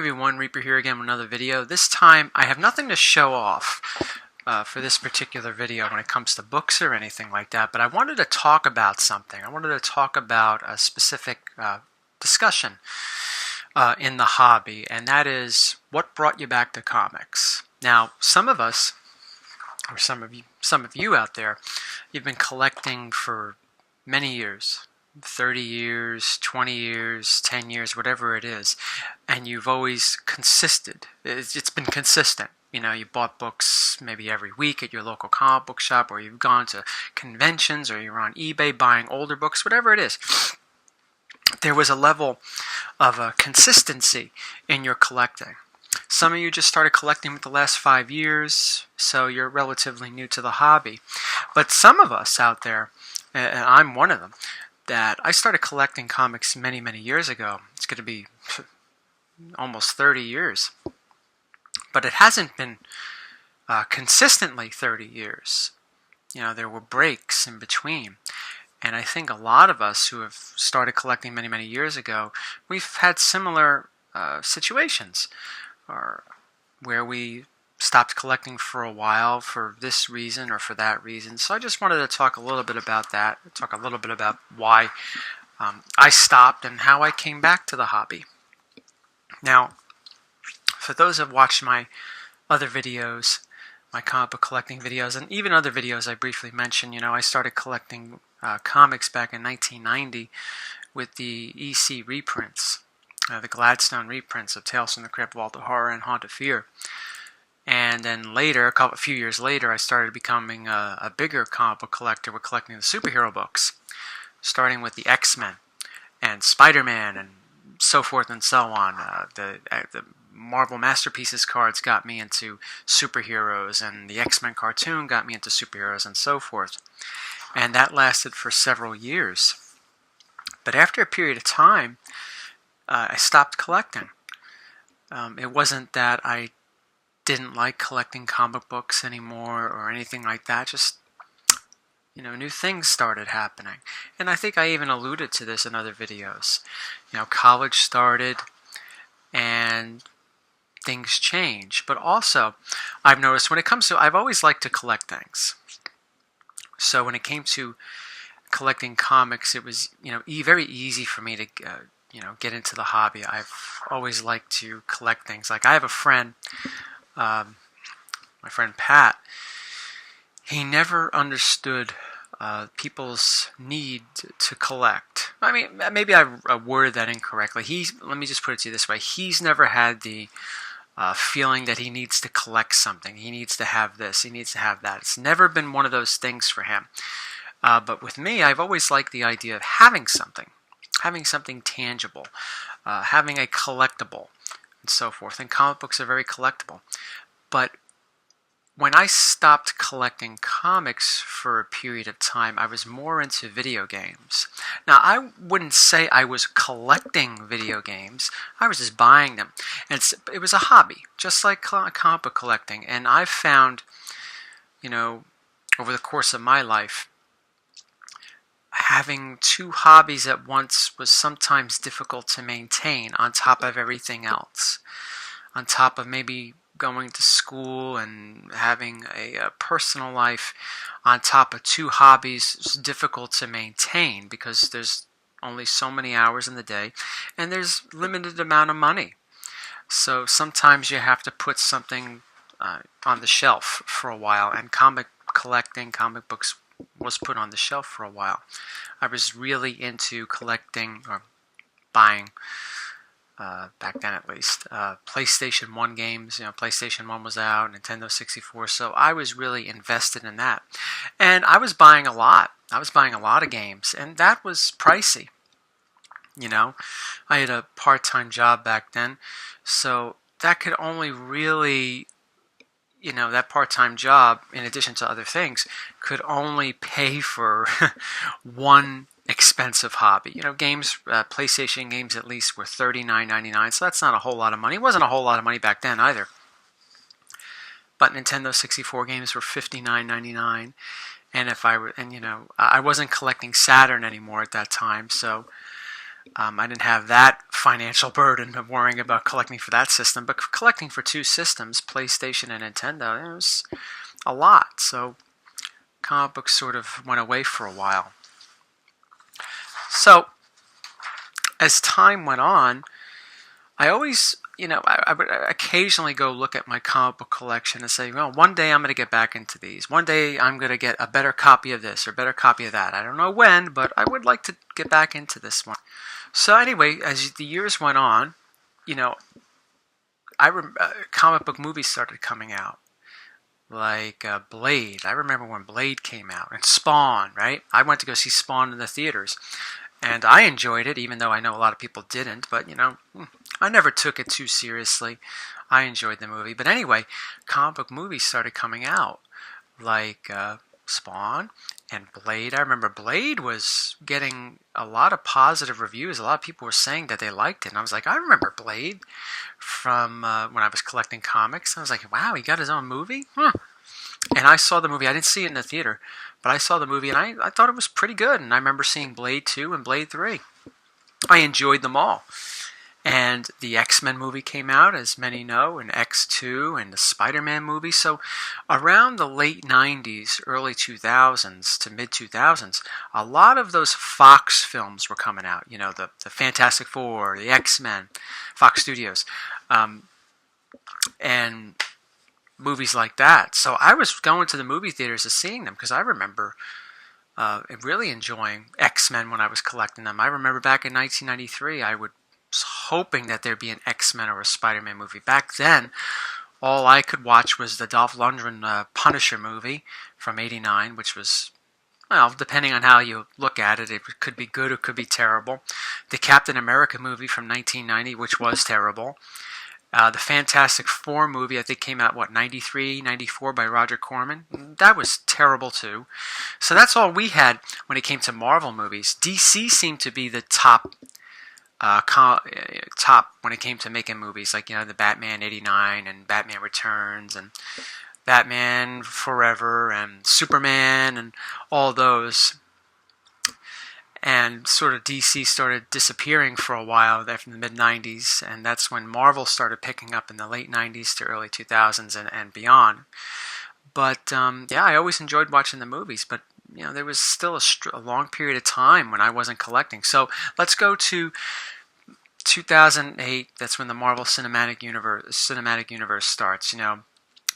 everyone, Reaper here again with another video. This time I have nothing to show off for this particular video when it comes to books or anything like that, but I wanted to talk about something. I wanted to talk about a specific discussion in the hobby, and that is what brought you back to comics. Now, some of us, or some of you out there, you've been collecting for many years. 30 years, 20 years, 10 years, whatever it is, and you've always consisted. It's been consistent. You know, you bought books maybe every week at your local comic book shop, or you've gone to conventions, or you're on eBay buying older books, whatever it is. There was a level of consistency in your collecting. Some of you just started collecting with the last 5 years, so you're relatively new to the hobby. But some of us out there, and I'm one of them, that I started collecting comics many, many years ago. It's going to be almost 30 years. But it hasn't been consistently 30 years. You know, there were breaks in between. And I think a lot of us who have started collecting many, many years ago, we've had similar situations where we stopped collecting for a while for this reason or for that reason. So I just wanted to talk a little bit about that, talk a little bit about why I stopped and how I came back to the hobby. Now, for those who have watched my other videos, my comic book collecting videos, and even other videos I briefly mentioned, you know, I started collecting comics back in 1990 with the EC reprints, the Gladstone reprints of Tales from the Crypt, Vault of Horror, and Haunt of Fear. And then later, a few years later, I started becoming a bigger comic book collector with collecting the superhero books, starting with the X-Men and Spider-Man and so forth and so on. The Marvel Masterpieces cards got me into superheroes, and the X-Men cartoon got me into superheroes and so forth. And that lasted for several years. But after a period of time, I stopped collecting. It wasn't that I didn't like collecting comic books anymore or anything like that. Just, you know, new things started happening. And I think I even alluded to this in other videos. You know, college started and things change. But also, I've noticed when it comes to, I've always liked to collect things. So when it came to collecting comics, it was, you know, very easy for me to, you know, get into the hobby. I've always liked to collect things. Like I have a friend, my friend Pat, he never understood people's need to collect. I mean, maybe I worded that incorrectly. Let me just put it to you this way. He's never had the feeling that he needs to collect something. He needs to have this. He needs to have that. It's never been one of those things for him. But with me, I've always liked the idea of having something tangible, having a collectible, and so forth. And comic books are very collectible. But when I stopped collecting comics for a period of time, I was more into video games. Now, I wouldn't say I was collecting video games. I was just buying them. And it was a hobby, just like comic book collecting. And I've found, you know, over the course of my life, having two hobbies at once was sometimes difficult to maintain on top of everything else. On top of maybe going to school and having a personal life, on top of two hobbies, is difficult to maintain because there's only so many hours in the day and there's limited amount of money. So sometimes you have to put something on the shelf for a while, and comic books was put on the shelf for a while. I was really into collecting or buying, back then at least, PlayStation 1 games. You know, PlayStation 1 was out, Nintendo 64, so I was really invested in that. And I was buying a lot. I was buying a lot of games, and that was pricey. You know, I had a part-time job back then, so that could only really, you know, that part-time job, in addition to other things, could only pay for one expensive hobby. You know, games, PlayStation games at least were $39.99, so that's not a whole lot of money. It wasn't a whole lot of money back then either. But Nintendo 64 games were $59.99, and you know, I wasn't collecting Saturn anymore at that time, so I didn't have that financial burden of worrying about collecting for that system, but collecting for two systems, PlayStation and Nintendo, it was a lot. So comic books sort of went away for a while. So as time went on, I always, I would occasionally go look at my comic book collection and say, well, one day I'm going to get back into these. One day I'm going to get a better copy of this or better copy of that. I don't know when, but I would like to get back into this one. So anyway, as the years went on, comic book movies started coming out. Like Blade. I remember when Blade came out. And Spawn, right? I went to go see Spawn in the theaters. And I enjoyed it, even though I know a lot of people didn't. But, I never took it too seriously. I enjoyed the movie. But anyway, comic book movies started coming out. Like Spawn and Blade. I remember Blade was getting a lot of positive reviews. A lot of people were saying that they liked it. And I was like, I remember Blade from when I was collecting comics. I was like, wow, he got his own movie? Huh. And I saw the movie. I didn't see it in the theater, but I saw the movie, and I thought it was pretty good. And I remember seeing Blade 2 and Blade 3. I enjoyed them all. And the X-Men movie came out, as many know, and X2, and the Spider-Man movie. So around the late 90s, early 2000s to mid-2000s, a lot of those Fox films were coming out. The Fantastic Four, the X-Men, Fox Studios, and movies like that. So I was going to the movie theaters and seeing them because I remember really enjoying X-Men when I was collecting them. I remember back in 1993, I was hoping that there'd be an X-Men or a Spider-Man movie. Back then, all I could watch was the Dolph Lundgren Punisher movie from '89, which was, well, depending on how you look at it, it could be good or could be terrible. The Captain America movie from 1990, which was terrible. The Fantastic Four movie, I think, came out, 93, 94 by Roger Corman. That was terrible, too. So that's all we had when it came to Marvel movies. DC seemed to be the top when it came to making movies, like, the Batman '89 and Batman Returns and Batman Forever and Superman and all those. And sort of DC started disappearing for a while there from the mid-90s, and that's when Marvel started picking up in the late 90s to early 2000s and beyond. But, I always enjoyed watching the movies, but, there was still a long period of time when I wasn't collecting. So let's go to 2008. That's when the Marvel Cinematic Universe starts.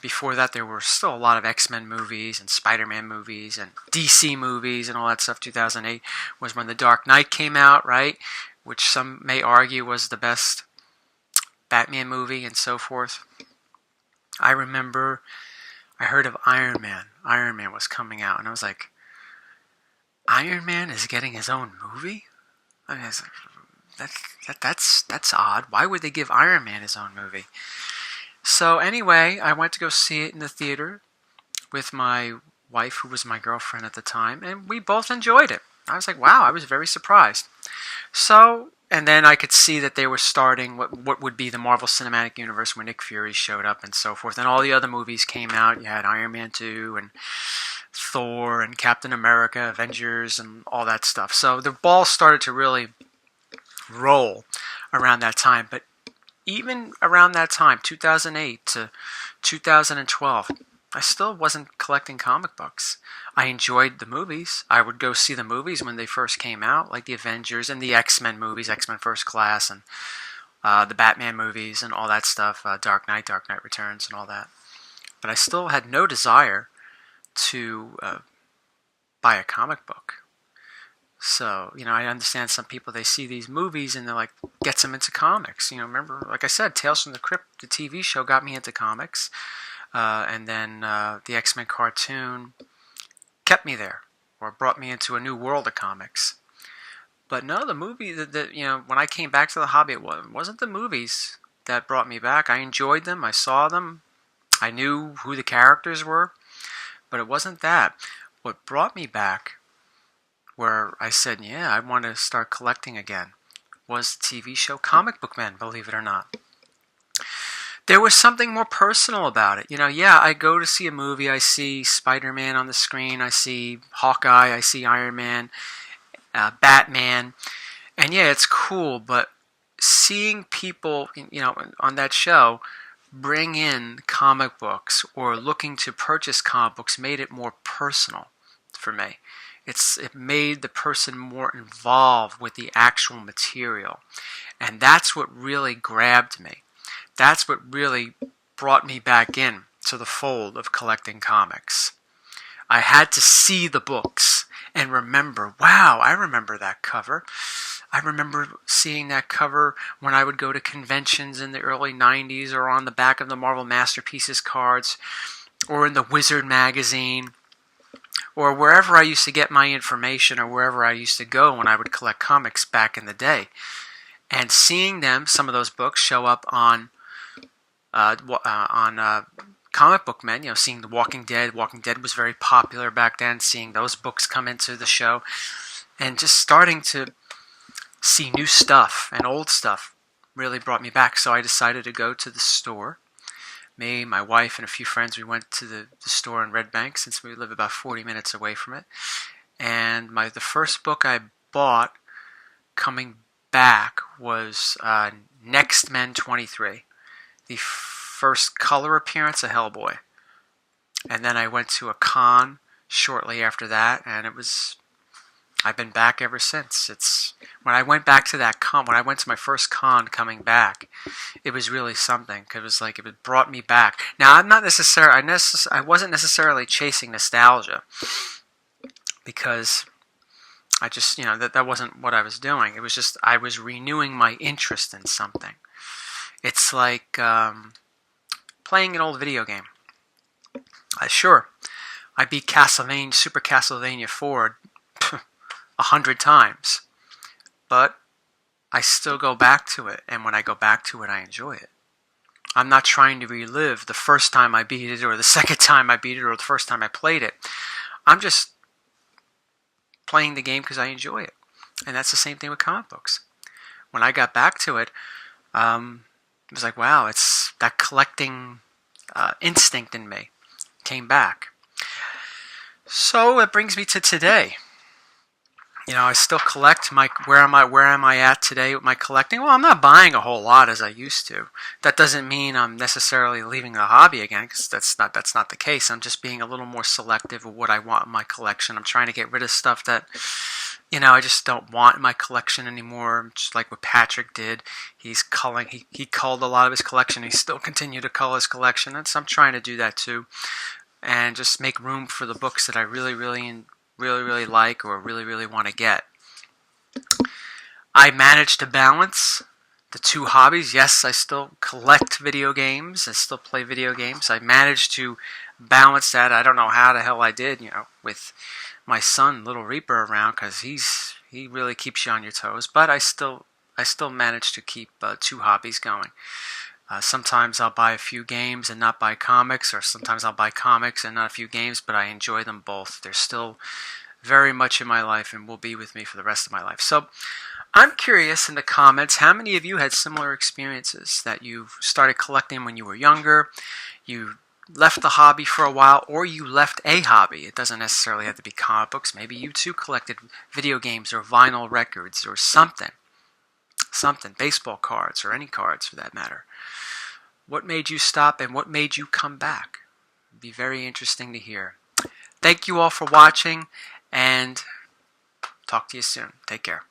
Before that, there were still a lot of X-Men movies and Spider-Man movies and DC movies and all that stuff. 2008 was when The Dark Knight came out, right? Which some may argue was the best Batman movie and so forth. I remember I heard of Iron Man. Iron Man was coming out, and I was like, Iron Man is getting his own movie? I was like, that's odd. Why would they give Iron Man his own movie? So anyway, I went to go see it in the theater with my wife, who was my girlfriend at the time, and we both enjoyed it. I was like, wow, I was very surprised. So, and then I could see that they were starting what would be the Marvel Cinematic Universe when Nick Fury showed up and so forth. And all the other movies came out. You had Iron Man 2 and Thor and Captain America, Avengers, and all that stuff. So the ball started to really roll around that time. But even around that time, 2008 to 2012, I still wasn't collecting comic books. I enjoyed the movies. I would go see the movies when they first came out, like the Avengers and the X-Men movies, X-Men First Class, and the Batman movies and all that stuff, Dark Knight Returns, and all that. But I still had no desire to buy a comic book. So, I understand some people, they see these movies and they're like, gets them into comics. Remember, like I said, Tales from the Crypt, the TV show, got me into comics. And then the X-Men cartoon kept me there, or brought me into a new world of comics. But no, the movie, when I came back to the hobby, it wasn't the movies that brought me back. I enjoyed them. I saw them. I knew who the characters were. But it wasn't that. What brought me back, where I said, yeah, I want to start collecting again, was the TV show Comic Book Men, believe it or not. There was something more personal about it. I go to see a movie, I see Spider-Man on the screen, I see Hawkeye, I see Iron Man, Batman, And yeah, it's cool, but seeing people, on that show bring in comic books or looking to purchase comic books made it more personal for me. It made the person more involved with the actual material. And that's what really grabbed me. That's what really brought me back in to the fold of collecting comics. I had to see the books and remember, wow, I remember that cover. I remember seeing that cover when I would go to conventions in the early 90s, or on the back of the Marvel Masterpieces cards, or in the Wizard magazine, or wherever I used to get my information, or wherever I used to go when I would collect comics back in the day. And seeing them, some of those books, show up on Comic Book Men, seeing The Walking Dead. Walking Dead was very popular back then, seeing those books come into the show, and just starting to see new stuff and old stuff really brought me back. So I decided to go to the store. Me, my wife, and a few friends, we went to the store in Red Bank, since we live about 40 minutes away from it. And the first book I bought coming back was Next Men 23, the first color appearance of Hellboy. And then I went to a con shortly after that, and I've been back ever since. When I went back to that con, when I went to my first con coming back, it was really something. It was like it brought me back. Now, I wasn't necessarily chasing nostalgia, because I just, that wasn't what I was doing. It was just I was renewing my interest in something. It's like playing an old video game. Sure, I beat Super Castlevania 4 100 times, but I still go back to it, and when I go back to it, I enjoy it. I'm not trying to relive the first time I beat it, or the second time I beat it, or the first time I played it. I'm just playing the game because I enjoy it. And that's the same thing with comic books. When I got back to it, it was like, wow, it's that collecting instinct in me came back. So it brings me to today. I still collect. Where am I at today with my collecting? Well, I'm not buying a whole lot as I used to. That doesn't mean I'm necessarily leaving the hobby again, because that's not the case. I'm just being a little more selective of what I want in my collection. I'm trying to get rid of stuff that, I just don't want in my collection anymore. Just like what Patrick did. He's culling. He culled a lot of his collection. He still continued to cull his collection, and so I'm trying to do that too, and just make room for the books that I really like, or really want to get. I managed to balance the two hobbies. Yes, I still collect video games. I still play video games. I managed to balance that. I don't know how the hell I did, with my son, Little Reaper, around, because he really keeps you on your toes. But I still managed to keep two hobbies going. Sometimes I'll buy a few games and not buy comics, or sometimes I'll buy comics and not a few games, but I enjoy them both. They're still very much in my life and will be with me for the rest of my life. So I'm curious in the comments, how many of you had similar experiences, that you started collecting when you were younger, you left the hobby for a while, or you left a hobby? It doesn't necessarily have to be comic books. Maybe you too collected video games or vinyl records or something, baseball cards, or any cards for that matter. What made you stop, and what made you come back? It'd be very interesting to hear. Thank you all for watching, and talk to you soon. Take care.